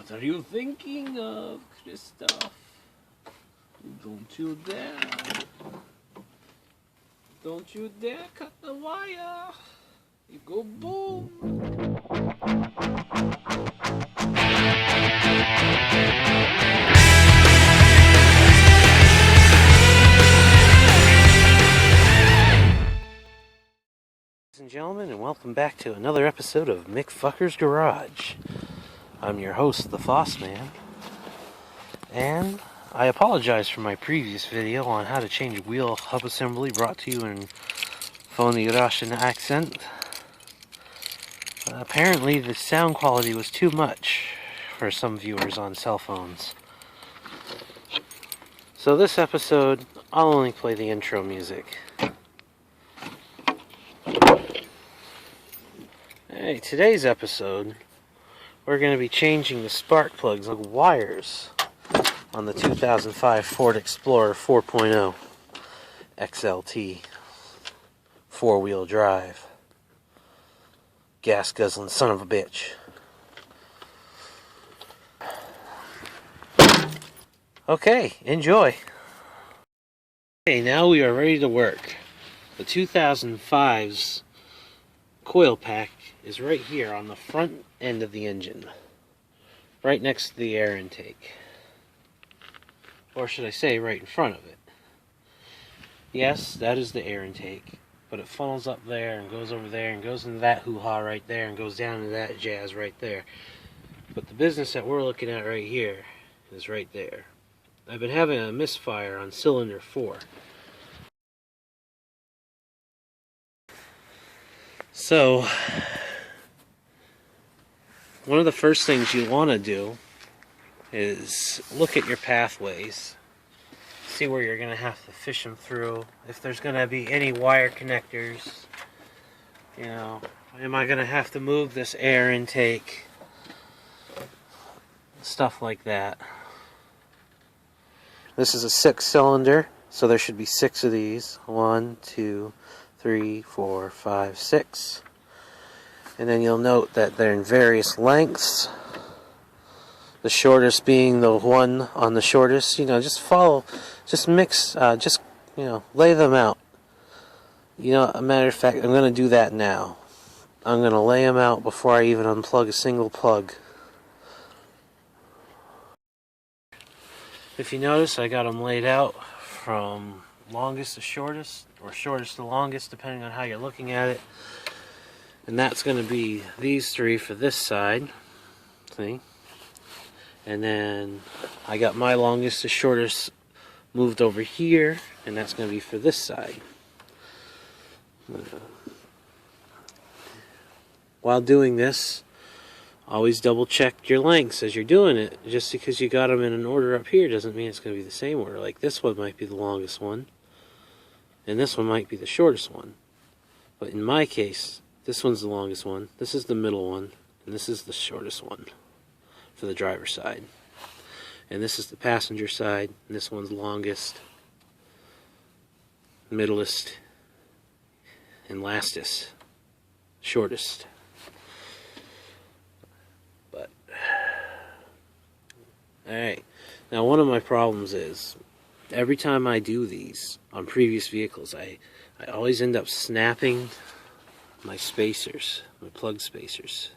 What are you thinking of, Christoph? Don't you dare. Don't you dare cut the wire. You go boom. Ladies and gentlemen, and welcome back to another episode of McFucker's Garage. I'm your host, the Foss Man, and I apologize for my previous video on how to change wheel hub assembly, brought to you in phony Russian accent. Apparently the sound quality was too much for some viewers on cell phones. So this episode, I'll only play the intro music. Hey, today's episode, we're going to be changing the spark plugs of wires on the 2005 Ford Explorer 4.0 XLT 4-wheel drive. Gas guzzling son of a bitch. Okay, enjoy. Okay, now we are ready to work. The 2005's coil pack is right here on the front end of the engine, right next to the air intake, or should I say right in front of it. Yes, that is the air intake, but it funnels up there and goes over there and goes into that hoo-ha right there and goes down into that jazz right there. But the business that we're looking at right here is right there. I've been having a misfire on cylinder 4. So, one of the first things you want to do is look at your pathways, see where you're going to have to fish them through, if there's going to be any wire connectors, you know, am I going to have to move this air intake, stuff like that. This is a 6-cylinder, so there should be 6 of these. 1, 2, 3, 4, 5, 6. And then you'll note that they're in various lengths. The shortest being the one on the shortest. You know, just follow, just mix, lay them out. You know, a matter of fact, I'm going to do that now. I'm going to lay them out before I even unplug a single plug. If you notice, I got them laid out from longest to shortest, or shortest to longest, depending on how you're looking at it. And that's going to be these 3 for this side. See? And then I got my longest to shortest moved over here, and that's going to be for this side. While doing this, always double check your lengths as you're doing it. Just because you got them in an order up here doesn't mean it's going to be the same order. Like this one might be the longest one, and this one might be the shortest one. But in my case, this one's the longest one, this is the middle one, and this is the shortest one for the driver's side. And this is the passenger side, and this one's longest, middlest, and lastest, shortest. But, alright, now one of my problems is, every time I do these on previous vehicles, I always end up snapping my spacers, my plug spacers.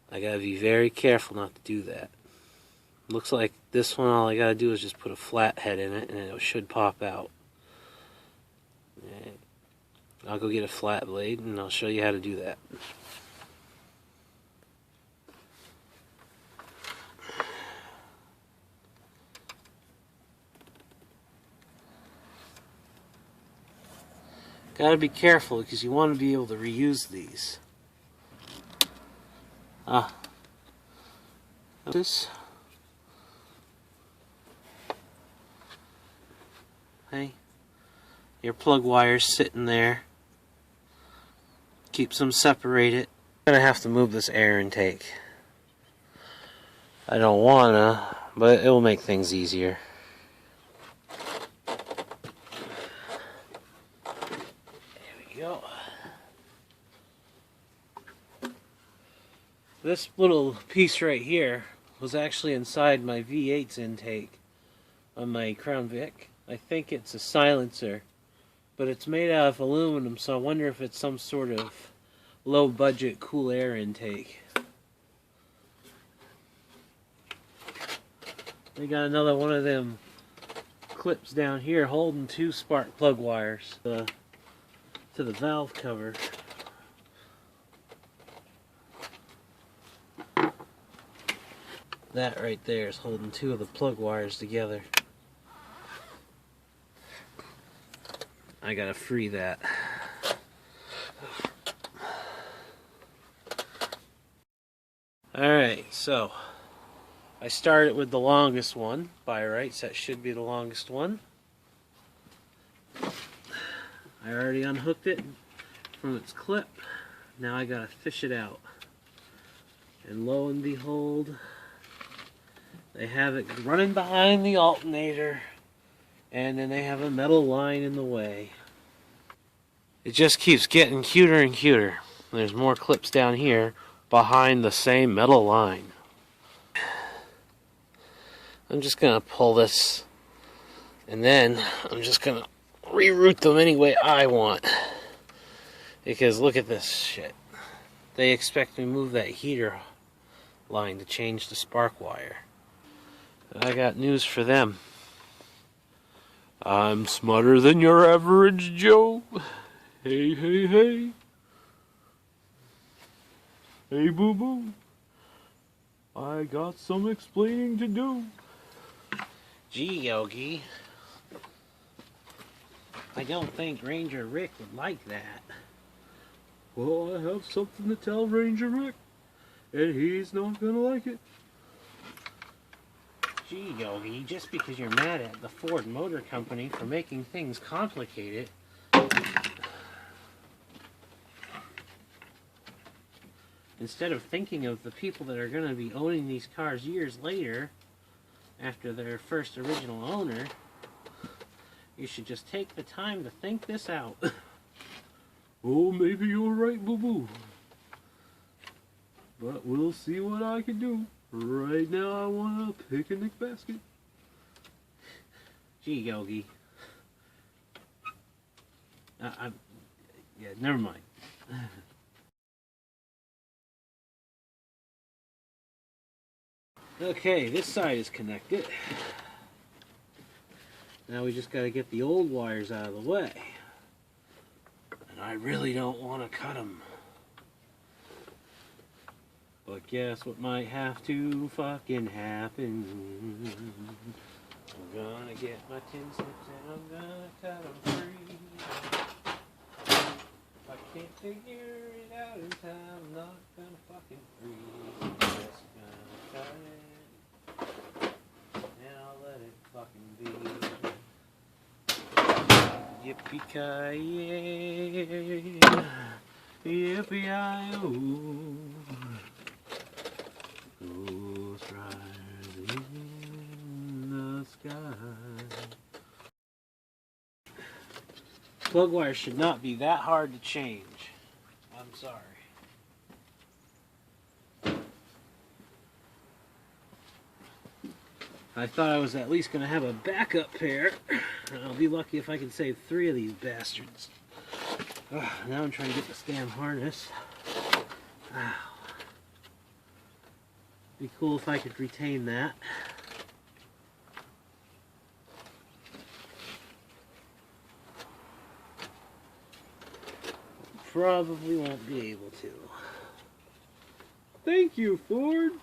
I gotta be very careful not to do that. Looks like this one, all I gotta do is just put a flat head in it and it should pop out. I'll go get a flat blade and I'll show you how to do that. Gotta be careful because you want to be able to reuse these. Notice? Hey, your plug wire's sitting there. Keeps them separated. I'm gonna have to move this air intake. I don't wanna, but it will make things easier. Go. This little piece right here was actually inside my V8's intake on my Crown Vic. I think it's a silencer, but it's made out of aluminum, so I wonder if it's some sort of low budget cool air intake. They got another one of them clips down here holding two spark plug wires to the valve cover. That right there is holding two of the plug wires together. I gotta free that. Alright, so I started with the longest one by rights. That should be the longest one. I already unhooked it from its clip. Now I gotta fish it out. And lo and behold, they have it running behind the alternator, and then they have a metal line in the way. It just keeps getting cuter and cuter. There's more clips down here behind the same metal line. I'm just gonna pull this, and then I'm just gonna reroute them any way I want. Because look at this shit. They expect me to move that heater line to change the spark wire. I got news for them. I'm smarter than your average Joe. Hey, hey, hey. Hey, boo boo. I got some explaining to do. Gee, Yogi. I don't think Ranger Rick would like that. Well, I have something to tell Ranger Rick, and he's not gonna like it. Gee, Yogi, just because you're mad at the Ford Motor Company for making things complicated, instead of thinking of the people that are going to be owning these cars years later, after their first original owner, you should just take the time to think this out. Oh, maybe you're right, boo-boo. But we'll see what I can do. Right now I want a picnic basket. Gee, Yogi. Yeah, never mind. Okay, this side is connected. Now we just got to get the old wires out of the way. And I really don't want to cut them. But guess what might have to fucking happen? I'm gonna get my tin snips and I'm gonna cut them free. If I can't figure it out in time, I'm not gonna fucking freeze. I'm just gonna cut it, and I'll let it fucking be. Yippee-ki-yay, yippee-i-oh. Ghost riding in the sky. Plug wires should not be that hard to change. I'm sorry. I thought I was at least going to have a backup pair. I'll be lucky if I can save 3 of these bastards. Now I'm trying to get this damn harness. Be cool if I could retain that. Probably won't be able to. Thank you, Ford.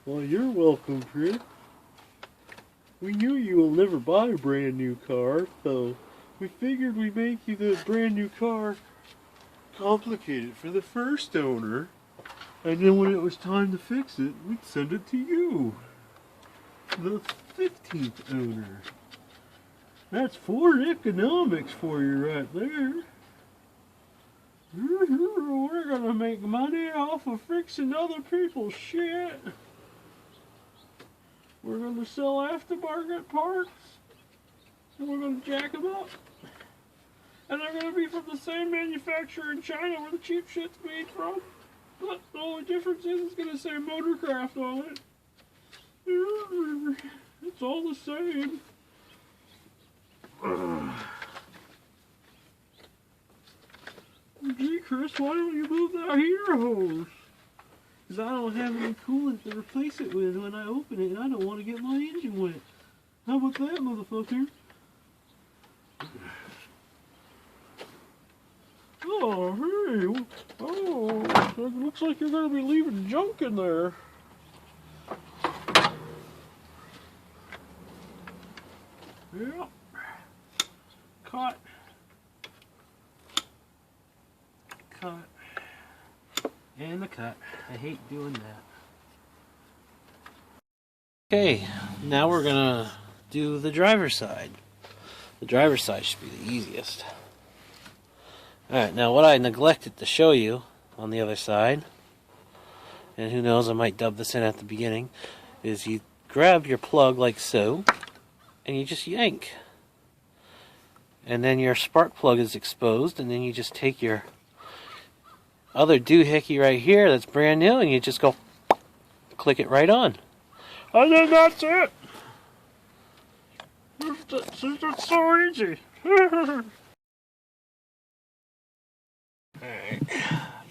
Well, you're welcome, Chris. We knew you will never buy a brand new car, so we figured we'd make you the brand new car complicated for the first owner, and then when it was time to fix it, we'd send it to you, the 15th owner. That's Ford economics for you right there. We're gonna make money off of fixing other people's shit. We're gonna sell aftermarket parts, and we're gonna jack them up. and they're gonna be from the same manufacturer in China where the cheap shit's made from. But the only difference is it's gonna say Motorcraft on it. It's all the same. Gee, Chris, why don't you move that heater hose? Because I don't have any coolant to replace it with when I open it, and I don't want to get my engine wet. How about that, motherfucker? Oh, hey. Oh, it looks like you're going to be leaving junk in there. Yeah. Cut. Cut. And the cut. I hate doing that. Okay, now we're gonna do the driver's side. The driver's side should be the easiest. Alright, now what I neglected to show you on the other side, and who knows, I might dub this in at the beginning, is you grab your plug like so, and you just yank. And then your spark plug is exposed, and then you just take your other doohickey right here that's brand new, and you just go click it right on. And then that's it! It's so easy! Alright,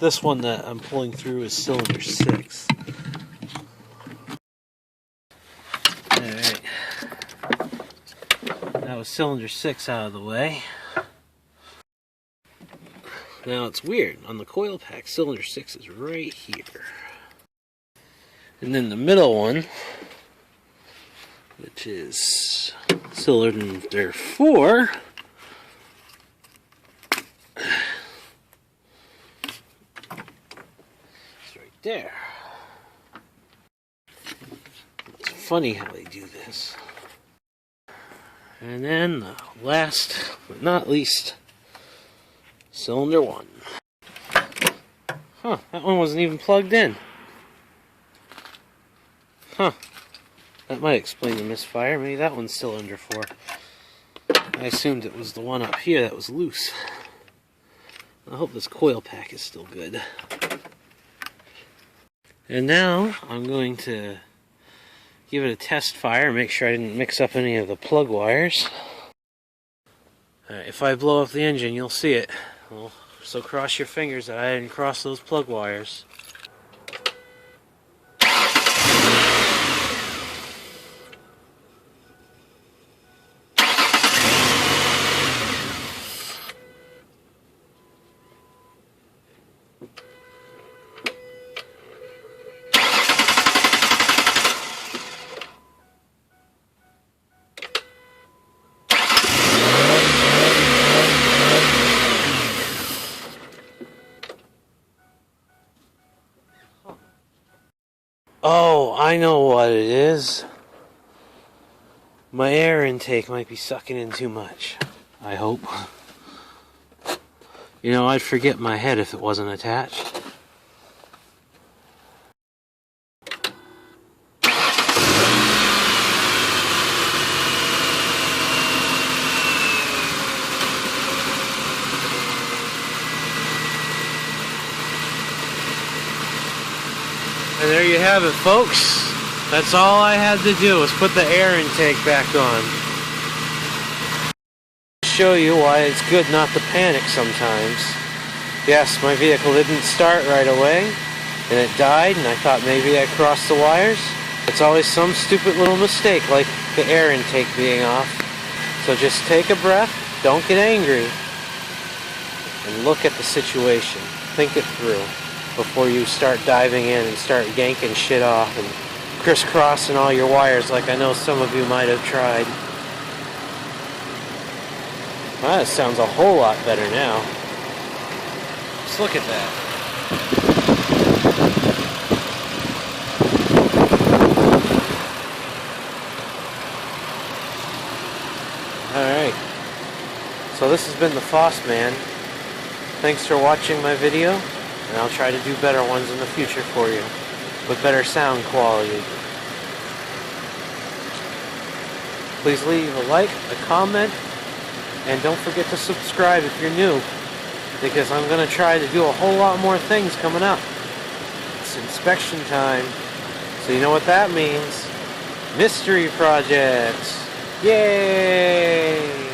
this one that I'm pulling through is cylinder 6. Alright, that was cylinder 6 out of the way. Now it's weird, on the coil pack, cylinder 6 is right here. And then the middle one, which is cylinder 4, it's right there. It's funny how they do this. And then the last but not least, cylinder 1. Huh, that one wasn't even plugged in. Huh. That might explain the misfire. Maybe that one's cylinder 4. I assumed it was the one up here that was loose. I hope this coil pack is still good. And now I'm going to give it a test fire, make sure I didn't mix up any of the plug wires. If I blow up the engine, you'll see it. Well, so cross your fingers that I didn't cross those plug wires. Oh, I know what it is. My air intake might be sucking in too much. I hope. You know, I'd forget my head if it wasn't attached. And there you have it, folks. That's all I had to do was put the air intake back on. Show you why it's good not to panic sometimes. Yes, my vehicle didn't start right away, and it died, and I thought maybe I crossed the wires. It's always some stupid little mistake, like the air intake being off. So just take a breath, don't get angry, and look at the situation. Think it through before you start diving in and start yanking shit off and crisscrossing all your wires like I know some of you might have tried. Well, that sounds a whole lot better now. Just look at that. Alright. So this has been the Foss Man. Thanks for watching my video, and I'll try to do better ones in the future for you, with better sound quality. Please leave a like, a comment, And don't forget to subscribe if you're new, because I'm going to try to do a whole lot more things coming up. It's inspection time. So you know what that means. Mystery projects. Yay!